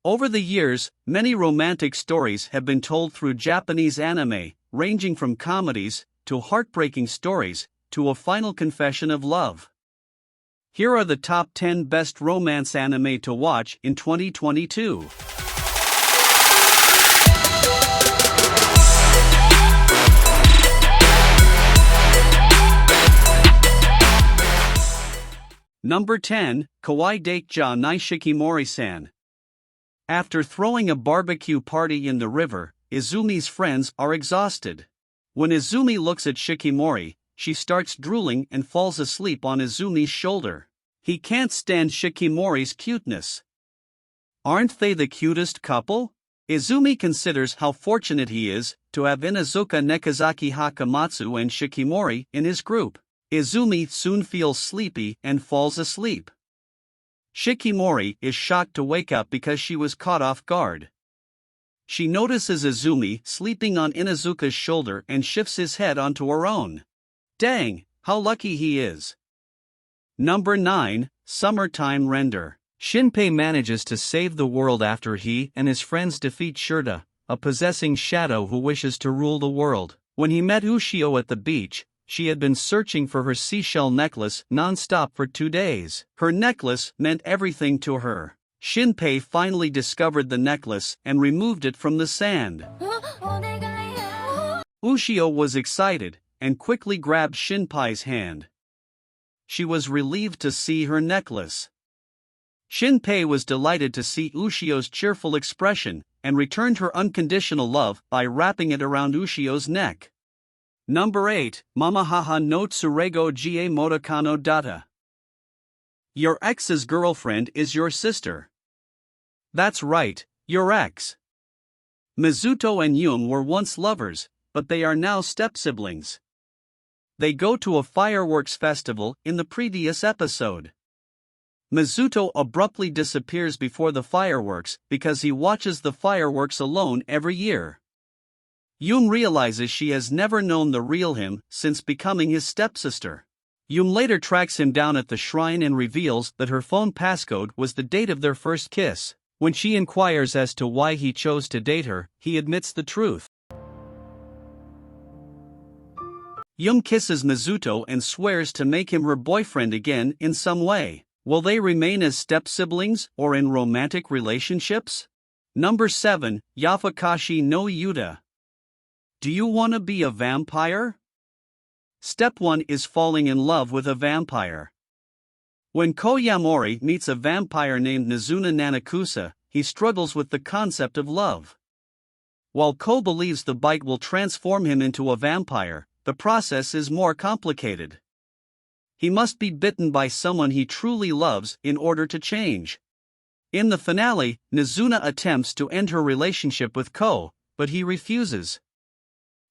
Over the years, many romantic stories have been told through Japanese anime, ranging from comedies, to heartbreaking stories, to a final confession of love. Here are the top 10 best romance anime to watch in 2022. Number 10, Kawaii Daikja Nai Shikimori-san. After throwing a barbecue party in the river, Izumi's friends are exhausted. When Izumi looks at Shikimori, she starts drooling and falls asleep on Izumi's shoulder. He can't stand Shikimori's cuteness. Aren't they the cutest couple? Izumi considers how fortunate he is to have Inuzuka Nekazaki Hakamatsu and Shikimori in his group. Izumi soon feels sleepy and falls asleep. Shikimori is shocked to wake up because she was caught off guard. She notices Izumi sleeping on Inuzuka's shoulder and shifts his head onto her own. Dang, how lucky he is. Number 9, Summertime Render. Shinpei manages to save the world after he and his friends defeat Shurta, a possessing shadow who wishes to rule the world. When he met Ushio at the beach, she had been searching for her seashell necklace non-stop for 2 days. Her necklace meant everything to her. Shinpei finally discovered the necklace and removed it from the sand. Ushio was excited and quickly grabbed Shinpei's hand. She was relieved to see her necklace. Shinpei was delighted to see Ushio's cheerful expression and returned her unconditional love by wrapping it around Ushio's neck. Number 8, Mamahaha no Tsurego Gie Motakano Data. Your ex's girlfriend is your sister. That's right, your ex. Mizuto and Yum were once lovers, but they are now step-siblings. They go to a fireworks festival in the previous episode. Mizuto abruptly disappears before the fireworks because he watches the fireworks alone every year. Yum realizes she has never known the real him since becoming his stepsister. Yum later tracks him down at the shrine and reveals that her phone passcode was the date of their first kiss. When she inquires as to why he chose to date her, he admits the truth. Yum kisses Mizuto and swears to make him her boyfriend again in some way. Will they remain as step-siblings or in romantic relationships? Number 7, Yafakashi no Yuta. Do you want to be a vampire? Step 1 is falling in love with a vampire. When Koyamori meets a vampire named Nizuna Nanakusa, he struggles with the concept of love. While Ko believes the bite will transform him into a vampire, the process is more complicated. He must be bitten by someone he truly loves in order to change. In the finale, Nizuna attempts to end her relationship with Ko, but he refuses.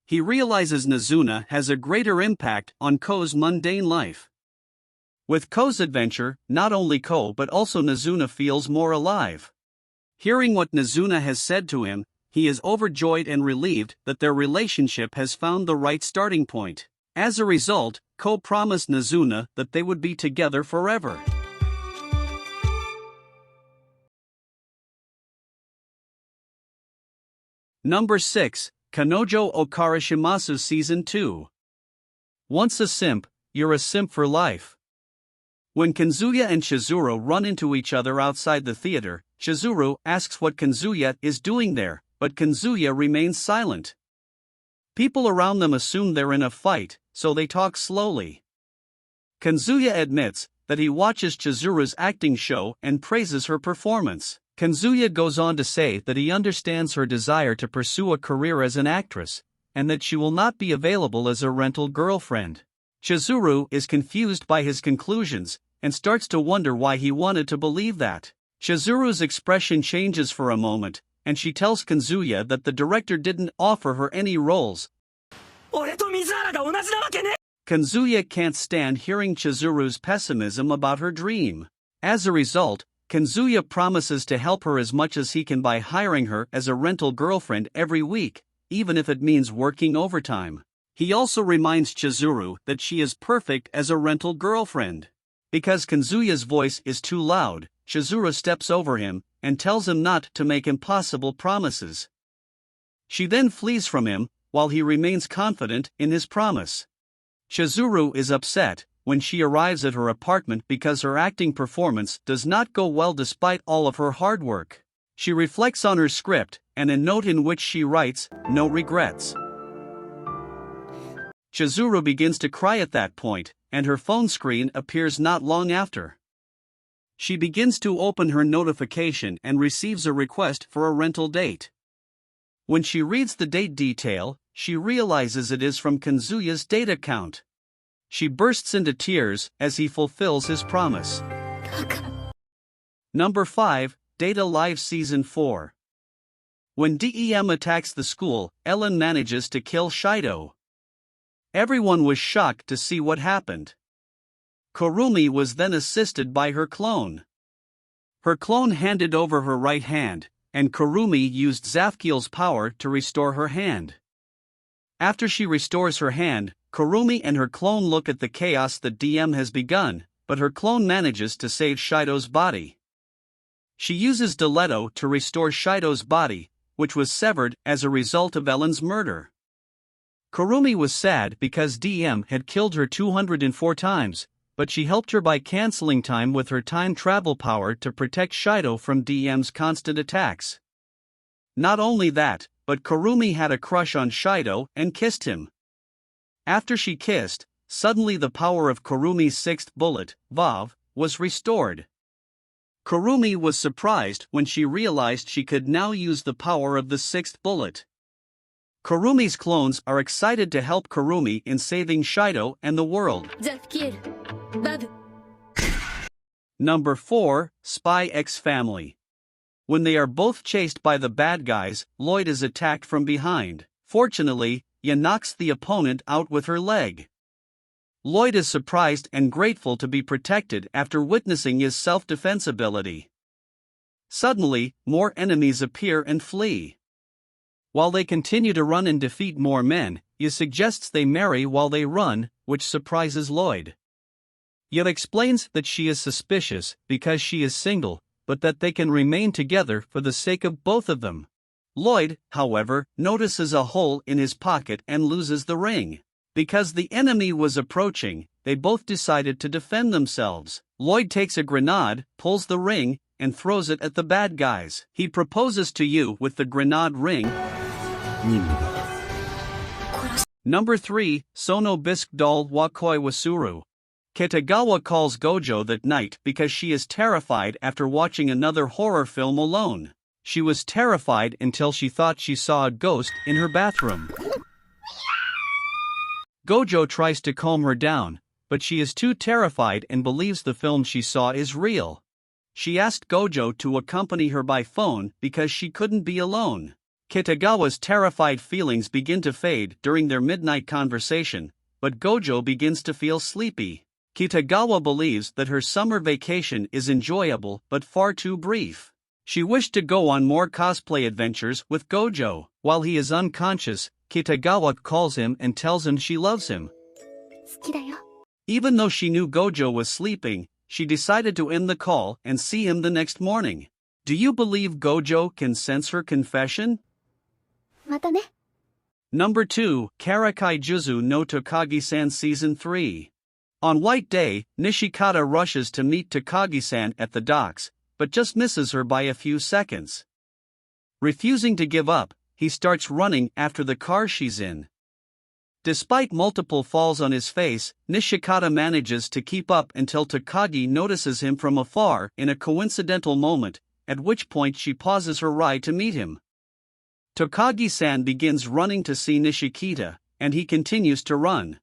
He realizes Nizuna has a greater impact on Ko's mundane life. With Ko's adventure, not only Ko but also Nizuna feels more alive. Hearing what Nizuna has said to him, he is overjoyed and relieved that their relationship has found the right starting point. As a result, Ko promised Nizuna that they would be together forever. Number 6, Kanojo Okarashimasu Season 2. Once a simp, you're a simp for life. When Kanzuya and Chizuru run into each other outside the theater, Chizuru asks what Kanzuya is doing there, but Kanzuya remains silent. People around them assume they're in a fight, so they talk slowly. Kanzuya admits that he watches Chizuru's acting show and praises her performance. Kanzuya goes on to say that he understands her desire to pursue a career as an actress, and that she will not be available as a rental girlfriend. Chizuru is confused by his conclusions, and starts to wonder why he wanted to believe that. Chizuru's expression changes for a moment, and she tells Kanzuya that the director didn't offer her any roles. Kanzuya can't stand hearing Chizuru's pessimism about her dream. As a result, Kanzuya promises to help her as much as he can by hiring her as a rental girlfriend every week, even if it means working overtime. He also reminds Chizuru that she is perfect as a rental girlfriend. Because Kanzuya's voice is too loud, Chizuru steps over him, and tells him not to make impossible promises. She then flees from him, while he remains confident in his promise. Chizuru is upset when she arrives at her apartment because her acting performance does not go well despite all of her hard work. She reflects on her script and a note in which she writes, "No regrets." Chizuru begins to cry at that point, and her phone screen appears not long after. She begins to open her notification and receives a request for a rental date. When she reads the date detail, she realizes it is from Kanzuya's date account. She bursts into tears as he fulfills his promise. Number 5, Data Live Season 4. When DEM attacks the school, Ellen manages to kill Shido. Everyone was shocked to see what happened. Kurumi was then assisted by her clone. Her clone handed over her right hand, and Kurumi used Zafkiel's power to restore her hand. After she restores her hand, Kurumi and her clone look at the chaos that DM has begun, but her clone manages to save Shido's body. She uses Diletto to restore Shido's body, which was severed as a result of Ellen's murder. Kurumi was sad because DM had killed her 204 times, but she helped her by canceling time with her time travel power to protect Shido from DM's constant attacks. Not only that, but Kurumi had a crush on Shido and kissed him. After she kissed, suddenly the power of Kurumi's sixth bullet, Vav, was restored. Kurumi was surprised when she realized she could now use the power of the sixth bullet. Kurumi's clones are excited to help Kurumi in saving Shido and the world. Number 4, Spy X Family. When they are both chased by the bad guys, Lloyd is attacked from behind. Fortunately, Ya knocks the opponent out with her leg. Lloyd is surprised and grateful to be protected after witnessing his self-defense ability. Suddenly, more enemies appear and flee. While they continue to run and defeat more men, Ya suggests they marry while they run, which surprises Lloyd. Ya explains that she is suspicious because she is single, but that they can remain together for the sake of both of them. Lloyd, however, notices a hole in his pocket and loses the ring. Because the enemy was approaching, they both decided to defend themselves. Lloyd takes a grenade, pulls the ring, and throws it at the bad guys. He proposes to you with the grenade ring. Number 3, Sono Bisque Doll Wakoi Wasuru. Kitagawa calls Gojo that night because she is terrified after watching another horror film alone. She was terrified until she thought she saw a ghost in her bathroom. Gojo tries to calm her down, but she is too terrified and believes the film she saw is real. She asked Gojo to accompany her by phone because she couldn't be alone. Kitagawa's terrified feelings begin to fade during their midnight conversation, but Gojo begins to feel sleepy. Kitagawa believes that her summer vacation is enjoyable but far too brief. She wished to go on more cosplay adventures with Gojo. While he is unconscious, Kitagawa calls him and tells him she loves him. Even though she knew Gojo was sleeping, she decided to end the call and see him the next morning. Do you believe Gojo can sense her confession? Number 2, Karakai Juzu no Takagi-san Season 3. On White Day, Nishikata rushes to meet Takagi-san at the docks, but just misses her by a few seconds. Refusing to give up, he starts running after the car she's in. Despite multiple falls on his face, Nishikata manages to keep up until Takagi notices him from afar in a coincidental moment, at which point she pauses her ride to meet him. Takagi-san begins running to see Nishikata, and he continues to run.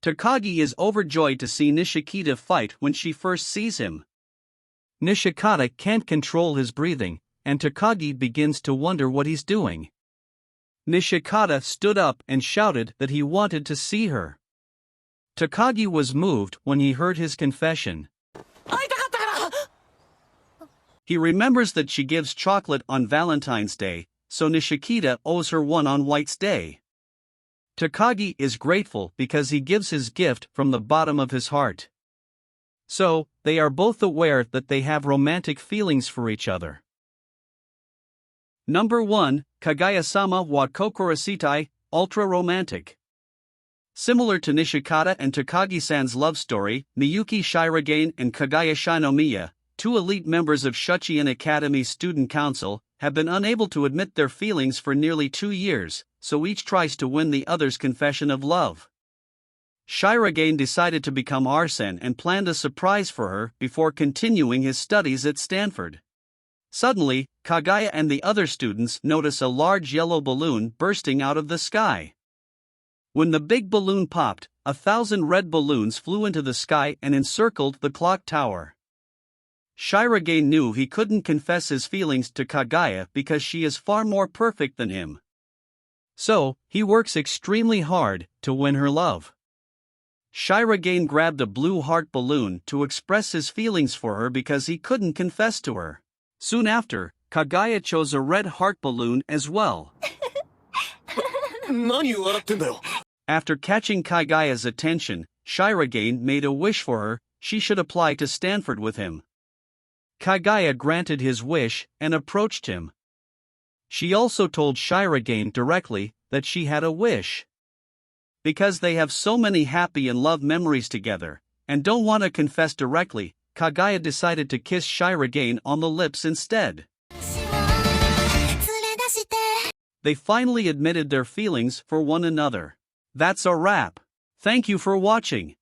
Takagi is overjoyed to see Nishikata fight when she first sees him. Nishikata can't control his breathing, and Takagi begins to wonder what he's doing. Nishikata stood up and shouted that he wanted to see her. Takagi was moved when he heard his confession. He remembers that she gives chocolate on Valentine's Day, so Nishikata owes her one on White's Day. Takagi is grateful because he gives his gift from the bottom of his heart. So, they are both aware that they have romantic feelings for each other. Number 1, Kaguya-sama wa Kokorositai, Ultra Romantic. Similar to Nishikata and Takagi-san's love story, Miyuki Shirogane and Kaguya Shinomiya, two elite members of Shuchiin Academy's student council, have been unable to admit their feelings for nearly 2 years, so each tries to win the other's confession of love. Shirogane decided to become Arsene and planned a surprise for her before continuing his studies at Stanford. Suddenly, Kaguya and the other students notice a large yellow balloon bursting out of the sky. When the big balloon popped, 1,000 red balloons flew into the sky and encircled the clock tower. Shirogane knew he couldn't confess his feelings to Kaguya because she is far more perfect than him. So, he works extremely hard to win her love. Shirogane grabbed a blue heart balloon to express his feelings for her because he couldn't confess to her. Soon after, Kaguya chose a red heart balloon as well. After catching Kaguya's attention, Shirogane made a wish for her: she should apply to Stanford with him. Kaguya granted his wish and approached him. She also told Shirogane directly that she had a wish. Because they have so many happy and love memories together, and don't want to confess directly, Kaguya decided to kiss Shirogane on the lips instead. They finally admitted their feelings for one another. That's a wrap. Thank you for watching.